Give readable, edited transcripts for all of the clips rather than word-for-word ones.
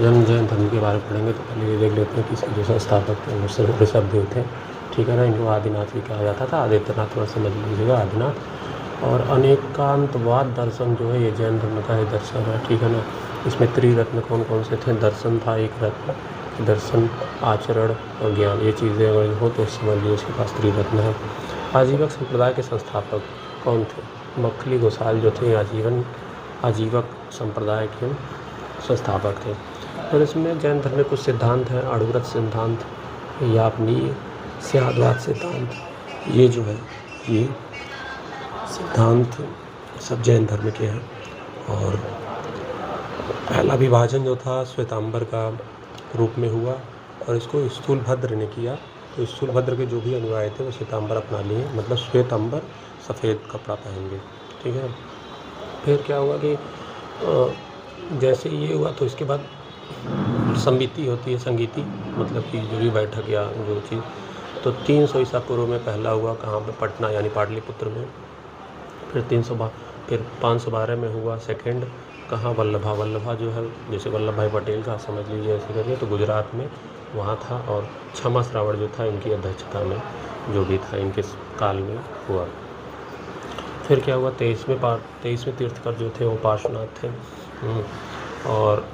जैन धर्म के बारे में पढ़ेंगे तो पहले ये देख लेते हैं कि इसके जो संस्थापक थे वो ऋषभदेव थे। ठीक है ना, इनको आदिनाथ भी कहा जाता था, आदित्यनाथ थोड़ा समझ लीजिएगा, आदिनाथ। और अनेकांतवाद दर्शन जो है ये जैन धर्म का ही दर्शन है। ठीक है ना, इसमें त्रिरत्न कौन कौन से थे? दर्शन था एक रत्न, दर्शन, आचरण और ज्ञान, ये चीज़ें अगर हो तो समझ लीजिए उसके पास त्रिरत्न है। आजीवक संप्रदाय के संस्थापक कौन थे? मक्खली गोसाल जो थे आजीवक संप्रदाय के संस्थापक थे। और इसमें जैन धर्म में कुछ सिद्धांत हैं, अणुव्रत सिद्धांत, यापनीय, स्याद्वाद सिद्धांत, ये जो है ये सिद्धांत सब जैन धर्म के हैं। और पहला विभाजन जो था श्वेतांबर का रूप में हुआ और इसको स्थूलभद्र ने किया। तो स्थूलभद्र के जो भी अनुयायी थे वो श्वेतांबर अपना लिए, मतलब श्वेतांबर सफ़ेद कपड़ा पहनेंगे। ठीक है, फिर क्या हुआ कि जैसे ये हुआ तो इसके बाद संगीति होती है, संगीति मतलब कि जो भी बैठक या जो चीज़, तो 300 ईसा पूर्व में पहला हुआ कहाँ पे? पटना यानी पाटलिपुत्र में। फिर 512 में हुआ सेकंड, कहाँ? वल्लभा जो है जैसे वल्लभ भाई पटेल का समझ लीजिए ऐसे करके, तो गुजरात में वहाँ था। और क्षमा श्रावण जो था इनकी अध्यक्षता में जो भी था इनके काल में हुआ। फिर क्या हुआ? 23वें तीर्थकर जो थे वो पार्श्वनाथ थे। और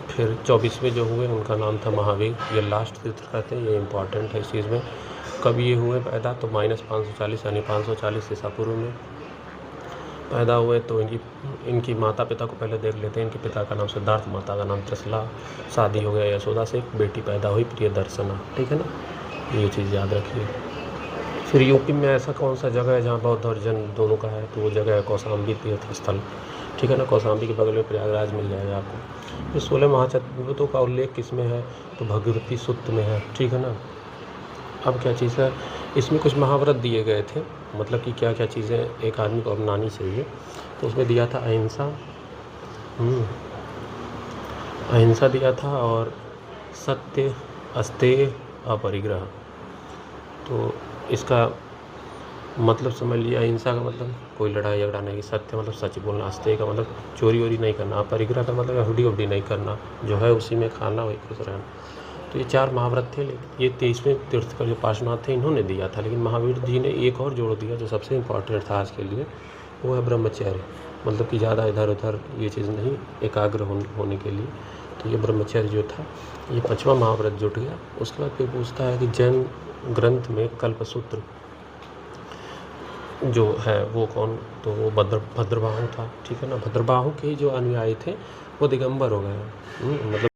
फिर 24वें जो हुए उनका नाम था महावीर। ये लास्ट तीर्थकर थे, ये इम्पॉर्टेंट है इस चीज़ में। कब ये हुए पैदा? तो -540 यानी 540 ईसा पूर्व में पैदा हुए। तो इनकी माता पिता को पहले देख लेते हैं। इनके पिता का नाम सिद्धार्थ, माता का नाम त्रिशला। शादी हो गया यशोदा से, एक बेटी पैदा हुई प्रियदर्शना। ठीक है ना, ये चीज़ याद रखिए। फिर यूपी में ऐसा कौन सा जगह है जहाँ बौद्ध और जैन दोनों का है? तो वो जगह है कौशाम्बी तीर्थ स्थल। ठीक है ना, कौशाम्बी के बगल में प्रयागराज मिल जाएगा आपको। ये 16 महाचतुर्भुजों का उल्लेख किस में है? तो भगवती सूक्त में है। ठीक है ना, अब क्या चीज़ है, इसमें कुछ महाव्रत दिए गए थे, मतलब कि क्या क्या चीज़ें एक आदमी को अपनानी चाहिए। तो उसमें दिया था अहिंसा, अहिंसा दिया था, और सत्य, अस्तेय, अपरिग्रह। तो इसका मतलब समझ लिया, अहिंसा का मतलब कोई लड़ाई झगड़ा नहीं, सत्य मतलब सच बोलना, अस्तेय का मतलब चोरी वोरी नहीं करना, अपरिग्रह का मतलब हुडी उडी नहीं करना, जो है उसी में खाना वही खुश रहना। तो ये 4 महाव्रत थे। लेकिन ये 23वें तीर्थकर जो पार्श्वनाथ थे इन्होंने दिया था, लेकिन महावीर जी ने एक और जोड़ दिया जो सबसे इम्पॉर्टेंट था आज के लिए, वो है ब्रह्मचर्य। मतलब कि ज़्यादा इधर उधर ये चीज़ नहीं, एकाग्र होने के लिए। तो ये ब्रह्मचर्य जो था ये 5वां महाव्रत जुट गया। उसके बाद फिर पूछता है कि जैन ग्रंथ में कल्पसूत्र जो है वो कौन? तो वो भद्रबाहु था। ठीक है ना, भद्रबाहु के जो अनुयायी थे वो दिगंबर हो गए, मतलब